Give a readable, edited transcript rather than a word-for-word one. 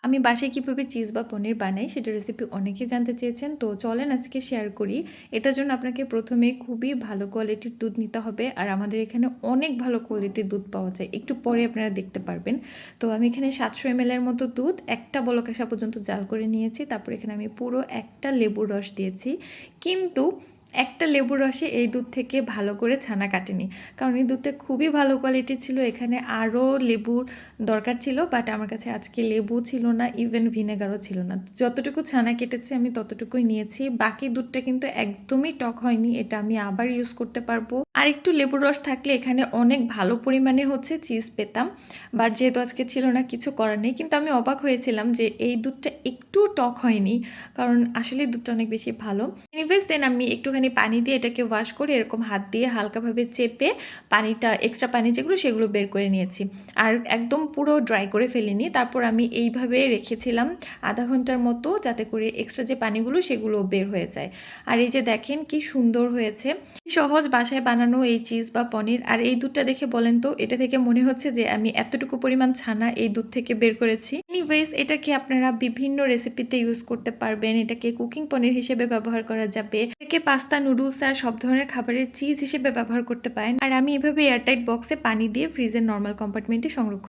আমি বাসায় কিভাবে চিজ বা পনির বানাই সেটার রেসিপি অনেকেই জানতে চেয়েছেন। তো চলেন আজকে শেয়ার করি। এটার জন্য আপনাকে প্রথমে খুবই ভালো কোয়ালিটির দুধ নিতে হবে। আর আমাদের এখানে অনেক ভালো কোয়ালিটির দুধ পাওয়া যায়। একটু পরে আপনারা দেখতে পারবেন। তো আমি এখানে 700 ml এর মতো দুধ একটা বলক আসা পর্যন্ত জাল করে নিয়েছি। তারপর এখানে আমি পুরো একটা লেবুর রস দিয়েছি। কিন্তু একটা লেবুর রসে এই দুধ থেকে ভালো করে ছানা কাটেনি, কারণ এই দুধটা খুবই ভালো কোয়ালিটির ছিল। এখানে আরও লেবুর দরকার ছিল, বাট আমার কাছে আজকে লেবু ছিল না, ইভেন ভিনেগারও ছিল না। যতটুকু ছানা কেটেছে আমি ততটুকুই নিয়েছি। বাকি দুধটা কিন্তু একদমই টক হয়নি, এটা আমি আবার ইউজ করতে পারবো। আর একটু লেবুর রস থাকলে এখানে অনেক ভালো পরিমাণে চিজ পেতাম, বাট যেহেতু আজকে ছিল না কিছু করার নেই। কিন্তু আমি অবাক হয়েছিলাম যে এই দুধটা একটু টক হয়নি, কারণ আসলে দুধটা অনেক বেশি ভালো। এনিওয়েজ দেন আমি একটুখানি পানি দিয়ে এটাকে ওয়াশ করে এরকম হাত দিয়ে হালকাভাবে চেপে পানিটা, এক্সট্রা পানি যেগুলো সেগুলো বের করে নিয়েছি। আর একদম পুরো ড্রাই করে ফেলিনি। তারপর আমি এইভাবে রেখেছিলাম আধা ঘন্টার মতো, যাতে করে এক্সট্রা যে পানিগুলো সেগুলো বের হয়ে যায়। আর এই যে দেখেন কি সুন্দর হয়েছে, সহজ বাসায় বানানো এই চিজ বা পনির। আর এই দুধটা দেখে বলেন তো, এটা থেকে মনে হচ্ছে যে আমি এতটুকু পরিমাণ ছানা এই দুধ থেকে বের করেছি। এনিওয়েজ এটাকে আপনারা বিভিন্ন রেসিপিতে ইউজ করতে পারবেন। এটাকে কুকিং পনির হিসেবে ব্যবহার করা যাবে, এটাকে পাস্তা, নুডলস আর সব ধরনের খাবারের চিজ হিসেবে ব্যবহার করতে পারেন। আর আমি এভাবে এয়ারটাইট বক্সে পানি দিয়ে ফ্রিজের নর্মাল কম্পার্টমেন্টে সংরক্ষণ